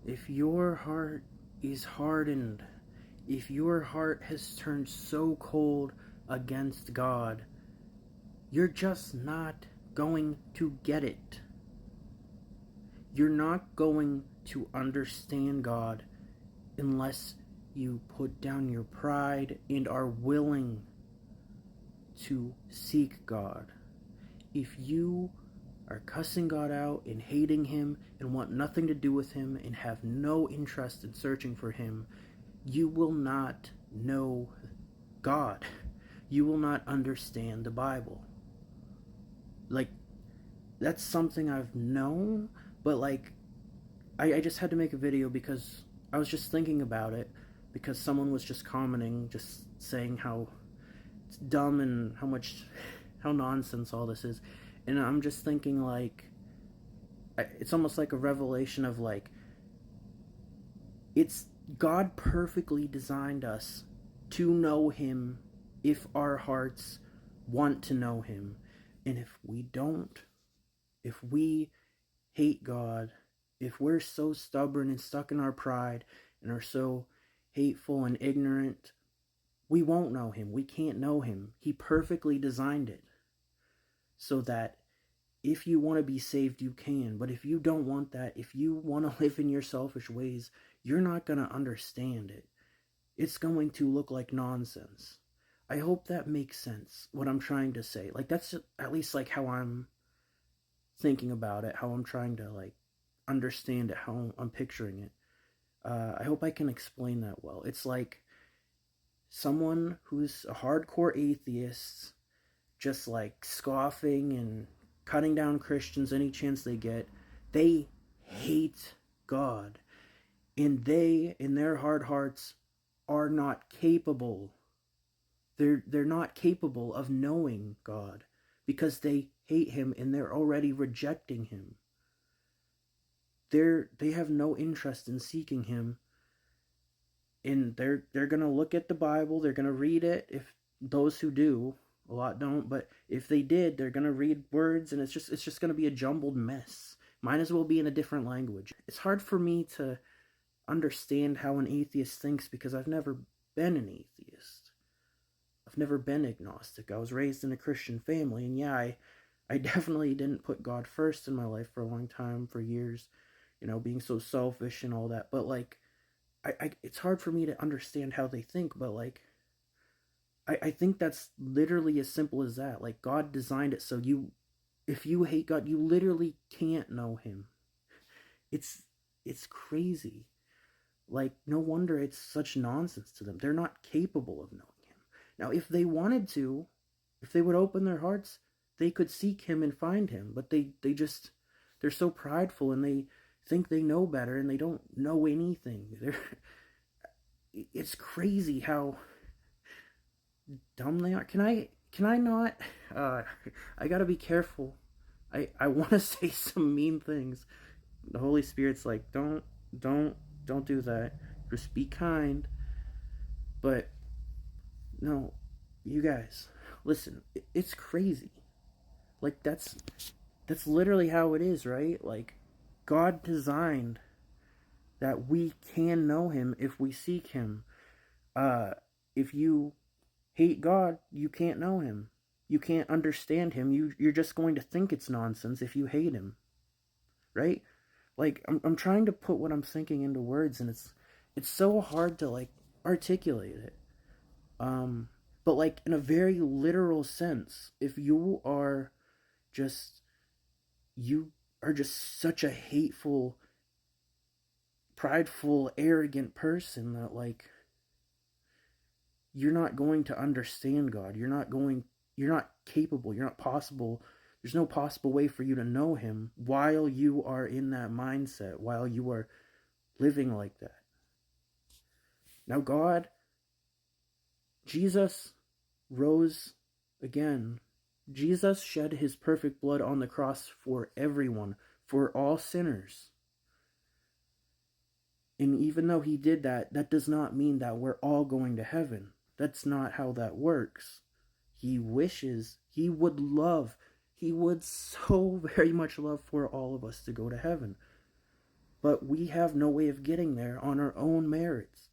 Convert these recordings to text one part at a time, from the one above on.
If your heart is hardened, if your heart has turned so cold against God, you're just not going to get it. You're not going to understand God unless you put down your pride and are willing to seek God. If you are cussing God out and hating Him and want nothing to do with Him and have no interest in searching for Him, you will not know God. You will not understand the Bible. Like, that's something I've known, but like, I just had to make a video because I was just thinking about it, because someone was just commenting, just saying how it's dumb and how nonsense all this is. And I'm just thinking, like, it's almost like a revelation of, like, it's God perfectly designed us to know Him if our hearts want to know Him. And if we don't, if we hate God, if we're so stubborn and stuck in our pride and are so hateful and ignorant, we won't know Him. We can't know Him. He perfectly designed it so that if you want to be saved, you can. But if you don't want that, if you want to live in your selfish ways, you're not going to understand it. It's going to look like nonsense. I hope that makes sense, what I'm trying to say. Like, that's at least like how I'm thinking about it, how I'm trying to, like, understand it, how I'm picturing it. I hope I can explain that well. It's like someone who's a hardcore atheist, just like scoffing and cutting down Christians any chance they get. They hate God, and they, in their hard hearts, are not capable. They're not capable of knowing God because they hate Him and they're already rejecting Him. They have no interest in seeking Him, and they're gonna look at the Bible. They're gonna read it. If those who do, a lot don't, but if they did, they're gonna read words, and it's just gonna be a jumbled mess. Might as well be in a different language. It's hard for me to understand how an atheist thinks because I've never been an atheist. I've never been agnostic. I was raised in a Christian family, and yeah, I definitely didn't put God first in my life for a long time, for years, being so selfish and all that. But like, it's hard for me to understand how they think, but like, I think that's literally as simple as that. Like, God designed it so if you hate God, you literally can't know Him. It's crazy. Like, no wonder it's such nonsense to them. They're not capable of knowing Him. Now, if they wanted to, if they would open their hearts, they could seek Him and find Him. But they're so prideful, and they think they know better, and they don't know anything. It's crazy how dumb they are. Can I not? I gotta be careful. I want to say some mean things. The Holy Spirit's like, don't do that. Just be kind. But no, you guys, listen. It's crazy. Like, that's literally how it is, right? Like, God designed that we can know Him if we seek Him. If you hate God, you can't know Him. You can't understand Him. You're just going to think it's nonsense if you hate Him, right? Like, I'm trying to put what I'm thinking into words, and it's so hard to, like, articulate it. But like, in a very literal sense, if just you are just such a hateful, prideful, arrogant person that, like, you're not going to understand God. You're not capable. You're not possible. There's no possible way for you to know Him while you are in that mindset, while you are living like that. Now, Jesus rose again. Jesus shed His perfect blood on the cross for everyone, for all sinners. And even though He did that, that does not mean that we're all going to heaven. That's not how that works. He wishes, He would so very much love for all of us to go to heaven. But we have no way of getting there on our own merits.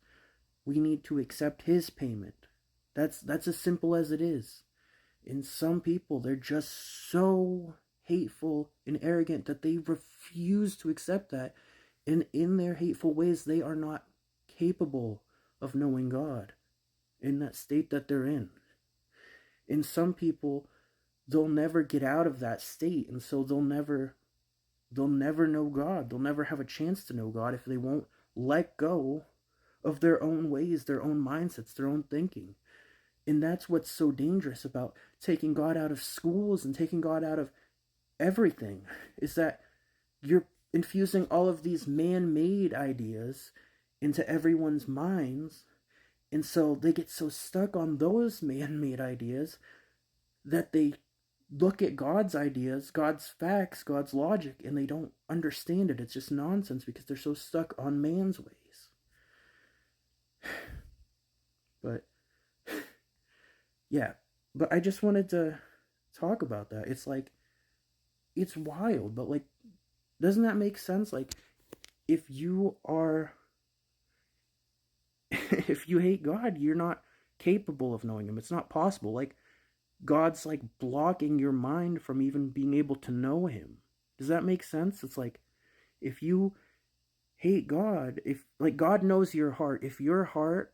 We need to accept his payment. That's as simple as it is. And some people, they're just so hateful and arrogant that they refuse to accept that. And in their hateful ways, they are not capable of knowing God in that state that they're in. And some people, they'll never get out of that state, and so they'll never know God. They'll never have a chance to know God if they won't let go of their own ways, their own mindsets, their own thinking. And that's what's so dangerous about taking God out of schools and taking God out of everything, is that you're infusing all of these man-made ideas into everyone's minds. And so they get so stuck on those man-made ideas that they look at God's ideas, God's facts, God's logic, and they don't understand it. It's just nonsense because they're so stuck on man's ways. But yeah, but I just wanted to talk about that. It's like, it's wild, but like, doesn't that make sense? Like, if you hate God, you're not capable of knowing him. It's not possible. Like, God's like blocking your mind from even being able to know him. Does that make sense? It's like, if you hate God, if like God knows your heart, if your heart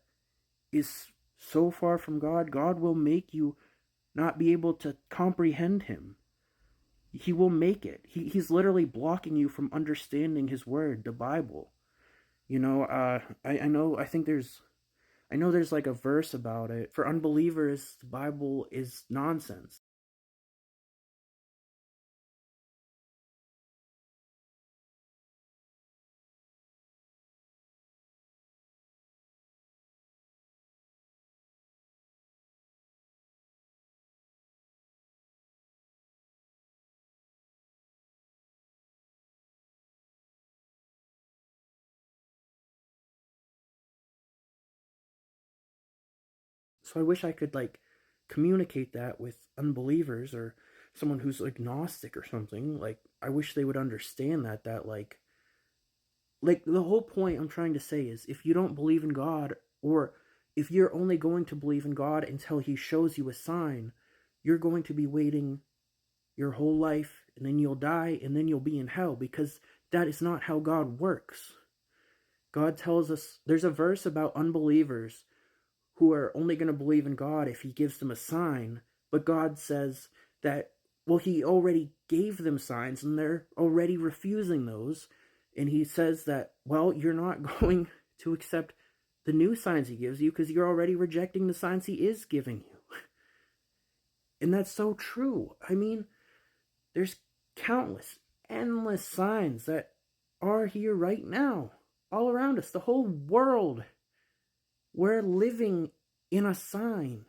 is so far from God, God will make you not be able to comprehend him. He will make it. He's literally blocking you from understanding his word, the Bible. You know, I know there's like a verse about it. For unbelievers, the Bible is nonsense. So I wish I could like communicate that with unbelievers or someone who's agnostic or something. Like, I wish they would understand that like the whole point I'm trying to say is, if you don't believe in God, or if you're only going to believe in God until he shows you a sign, you're going to be waiting your whole life, and then you'll die, and then you'll be in hell, because that is not how God works. God tells us, there's a verse about unbelievers who are only going to believe in God if he gives them a sign, but God says that, well, he already gave them signs and they're already refusing those. And he says that, well, you're not going to accept the new signs he gives you because you're already rejecting the signs he is giving you. And that's so true. I mean, there's countless, endless signs that are here right now, all around us, the whole world. We're living in a sign.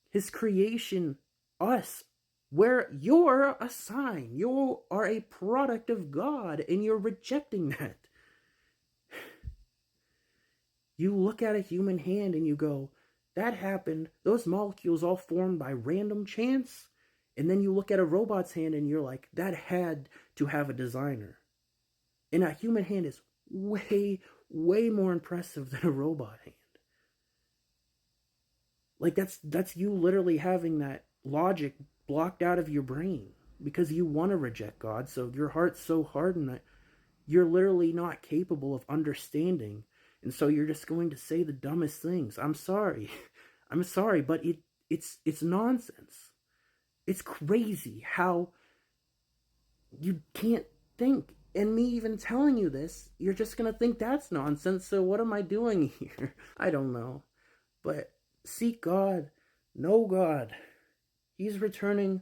His creation, us, where you're a sign. You are a product of God, and you're rejecting that. You look at a human hand and you go, that happened. Those molecules all formed by random chance. And then you look at a robot's hand and you're like, that had to have a designer. And a human hand is way, way more impressive than a robot hand. Like, that's you literally having that logic blocked out of your brain because you want to reject God. So your heart's so hardened that you're literally not capable of understanding. And so you're just going to say the dumbest things. I'm sorry. I'm sorry, but it's nonsense. It's crazy how you can't think. And me even telling you this, you're just going to think that's nonsense. So what am I doing here? I don't know. But seek God. Know God. He's returning.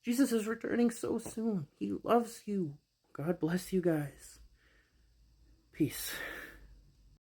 Jesus is returning so soon. He loves you. God bless you guys. Peace.